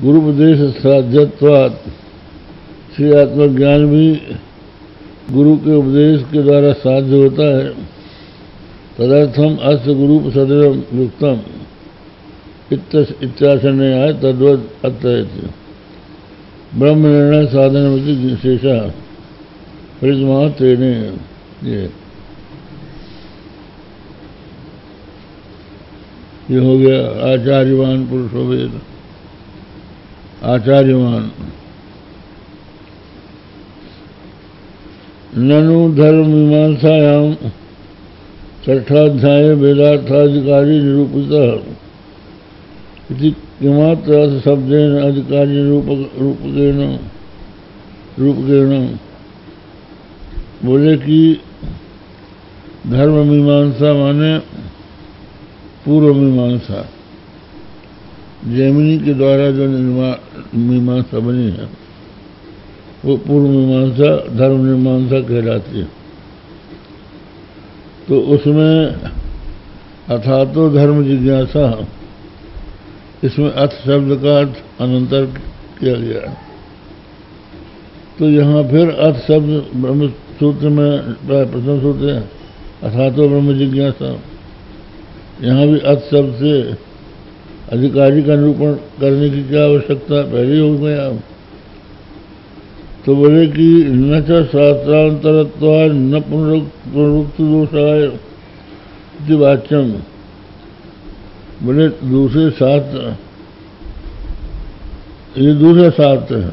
गुरुपदेश साध्यत्वात्, श्री आत्मज्ञान भी गुरु के उपदेश के द्वारा साध्य होता है। तदर्थम अस्य गुरूप सदृढ़ युक्तम इत्याशने आय तद्वद अत्र ब्रह्म निर्णय साधन शेषा परिजमा तेने। ये हो गया आचार्यवान पुरुषो वेद। आचार्यवान ननु धर्म मीमांसायाम छठाध्याय वेदार्थाधिकारी निरूपितः इति किमात्र शब्देन अधिकारी रूपकेण। बोले कि धर्म मीमांसा माने पूर्व मीमांसा, जैमिनी के द्वारा जो मीमांसा बनी है वो पूर्व मीमांसा धर्म मीमांसा कहलाती है। तो उसमें अथातो धर्म जिज्ञासा, इसमें अथ शब्द का अर्थ अनंतर किया गया। तो यहाँ फिर अथ शब्द ब्रह्म सूत्र में प्रथम सूत्र है अथातो ब्रह्म जिज्ञासा। यहाँ भी अथ शब्द से अधिकारी का निरूपण करने की क्या आवश्यकता, पहले हो गया। तो बोले कि न च शास्त्रांतरत्वाय न पुनरुक्त दोषाय इति वाच्यम। बोले दूसरे शास्त्र, ये दूसरा शास्त्र है,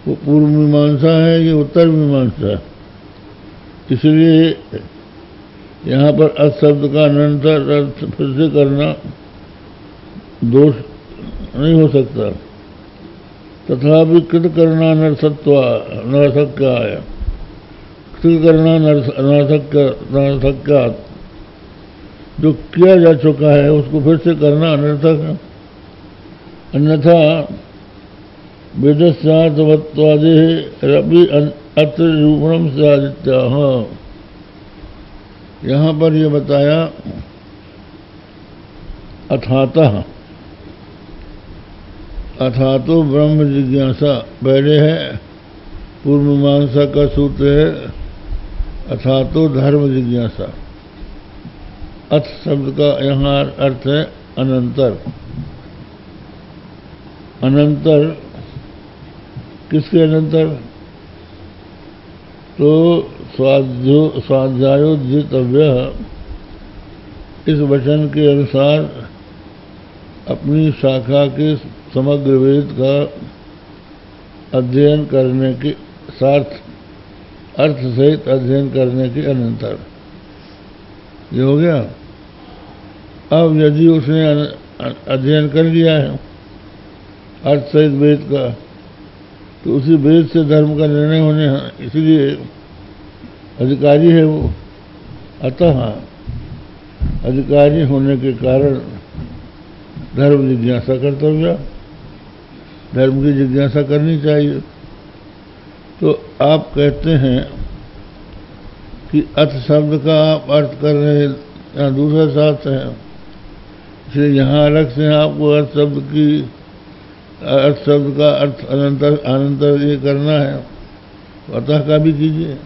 वो पूर्व मीमांसा है, ये उत्तर मीमांसा है। इसलिए यहाँ पर अथ शब्द का अनंतर अर्थ फिर से करना दोष नहीं हो सकता। तथापि कृत करना नरसत्याय, कृत करना नरसत्यात्, जो किया जा चुका है उसको फिर से करना अनर्थक है। अन्यथा वेदस्यार्थवत्वादेः रपि अत्र रूपणम स्यादित्याह। यहाँ पर ये बताया अथातः, अथातो ब्रह्म जिज्ञासा पहले है, पूर्व मीमांसा का सूत्र है अथातो धर्म जिज्ञासा। अथ शब्द का यहाँ अर्थ है अनंतर। अनंतर किसके अनंतर? तो स्वाध्यायोद्यतव्य, इस वचन के अनुसार अपनी शाखा के समग्र वेद का अध्ययन करने के साथ अर्थ सहित अध्ययन करने के अनंतर। ये हो गया। अब यदि उसने अध्ययन कर लिया है अर्थ सहित वेद का, तो उसी वेद से धर्म का निर्णय होने, इसलिए अधिकारी है वो। अतः अधिकारी होने के कारण धर्म जिज्ञासा कर्तव्य, धर्म की जिज्ञासा करनी चाहिए। तो आप कहते हैं कि अथ शब्द का आप अर्थ कर रहे हैं, यहाँ दूसरा शास्त्र है, इसलिए यहाँ अलग से आपको अर्थ शब्द का अर्थ अनंतर ये करना है, तो अतः का भी कीजिए।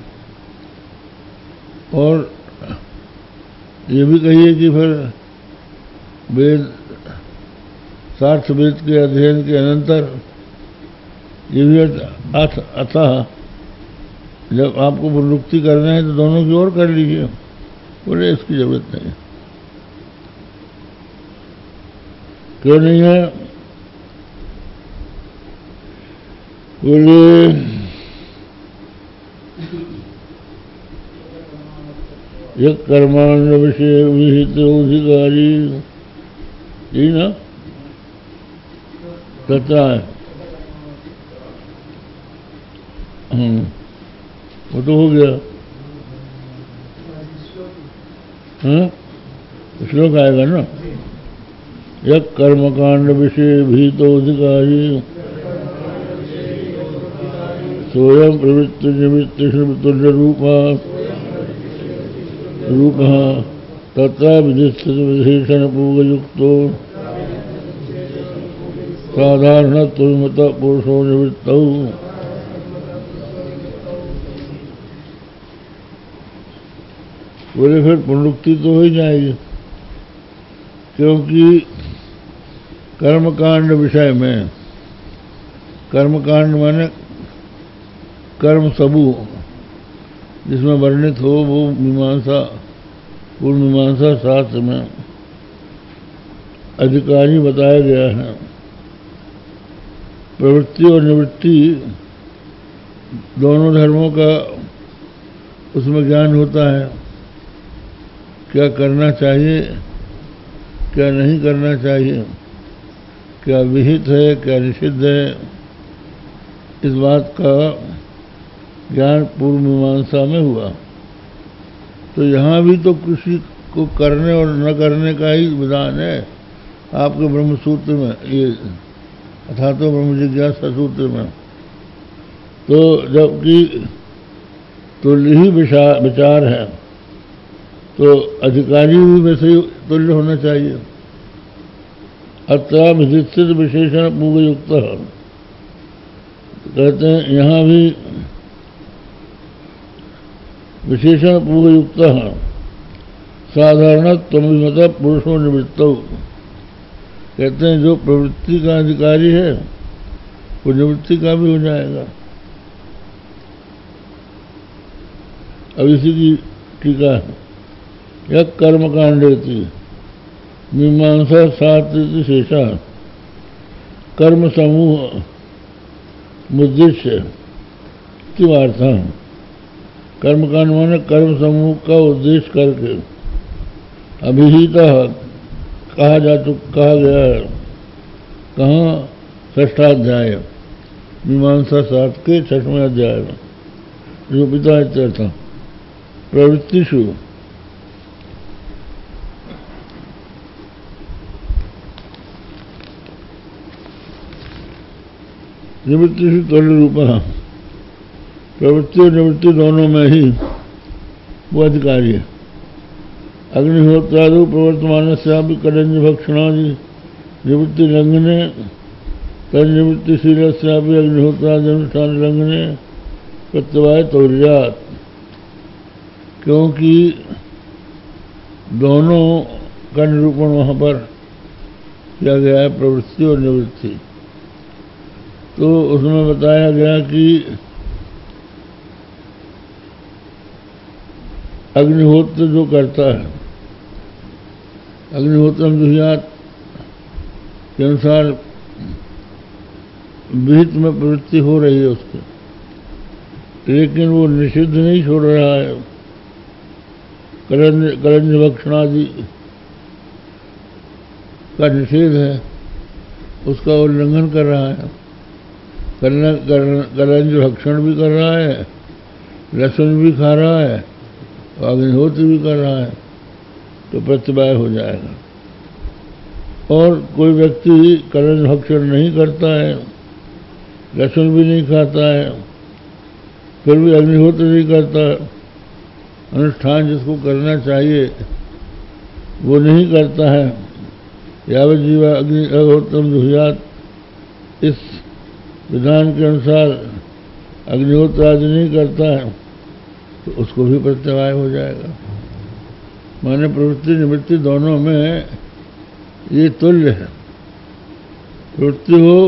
और ये भी कहिए कि फिर वेद सार्थ वेद के अध्ययन के अनंतर ये भी अतः जब आपको पुनरुक्ति करना है तो दोनों की ओर कर लीजिए। बोले इसकी जरूरत नहीं। क्यों नहीं है? बोले यह कर्माण्य विषय विहित अधिकारी, यही ना कहता है। वो तो हो गया। श्लोक आएगा ना, यह कर्मकांड विषय भीतोधिकारी स्वयं प्रवृत्ति निवृत्ति तुल्य रूप तथा विधिष्ठित विशेषण पूर्वयुक्तो साधारणत्वमत पुरुषो निवृत्तौ। बोले फिर पुनरुक्ति तो हो ही जाएगी, क्योंकि कर्मकांड विषय में, कर्मकांड माने कर्म समूह जिसमें वर्णित हो वो मीमांसा, पूर्व मीमांसा शास्त्र में अधिकारी बताया गया है। प्रवृत्ति और निवृत्ति दोनों धर्मों का उसमें ज्ञान होता है, क्या करना चाहिए क्या नहीं करना चाहिए, क्या विहित है क्या निषिद्ध है, इस बात का ज्ञान पूर्व मीमांसा में हुआ। तो यहाँ भी तो किसी को करने और न करने का ही विधान है आपके ब्रह्म सूत्र में, ये अथा तो ब्रह्म जिज्ञासा सूत्र में। तो जबकि तुल्य ही विचार है तो अधिकारी भी वैसे ही तुल्य होना चाहिए। अत्र विधित विशेषण पूर्वयुक्त, कहते हैं यहाँ भी विशेषण पूर्वयुक्त साधारणत्वमत पुरुषो निवृत्तौ। कहते हैं जो प्रवृत्ति का अधिकारी है वो निवृत्ति का भी हो जाएगा। अब इसी की टीका है, यह कर्मकांडेति मीमांसा शास्त्र शेषा कर्म समूह मुद्दिश्य किवार्था। कर्मकांड माने कर्म समूह का उद्देश्य करके अभिहिता कहा गया है। कहाँ? षष्ठाध्याय मीमांसा शास्त्र के 6वें अध्याय में, जो पिता इत्यर्थ प्रवृत्तिषु निवृत्तिषु तुल्य रूपः, प्रवृत्ति और निवृत्ति दोनों में ही वो अधिकारी है। अग्निहोत्रादि प्रवर्तमान से भी कदंज भक्षणादि निवृत्ति लंघने तनिवृत्तिशील से भी अग्निहोत्रादि अनुष्ठान लंघने प्रत्यवाय तौर्यात्। क्योंकि दोनों का निरूपण वहाँ पर किया गया है, प्रवृत्ति और निवृत्ति। तो उसमें बताया गया कि अग्निहोत्र जो करता है, अग्निहोत्रम जुहियात के अनुसार विहित में प्रवृत्ति हो रही है उसकी, लेकिन वो निषिद्ध नहीं छोड़ रहा है। कलंज भक्षणादि का निषेध है, उसका उल्लंघन कर रहा है। कलंज भक्षण भी कर रहा है, लहसुन भी खा रहा है, अग्निहोत्र भी कर रहा है, तो प्रत्यवाय हो जाएगा। और कोई व्यक्ति कलंज भक्षण नहीं करता है, लहसुन भी नहीं खाता है, फिर भी अग्निहोत्र नहीं करता, अनुष्ठान जिसको करना चाहिए वो नहीं करता है, यावत जीवा अग्निहोत्रम जुहुयात, इस विधान के अनुसार अग्निहोत्र आदि नहीं करता है तो उसको भी प्रत्यवाय हो जाएगा। माने प्रवृत्ति निवृत्ति दोनों में ये तुल्य है। प्रवृत्ति हो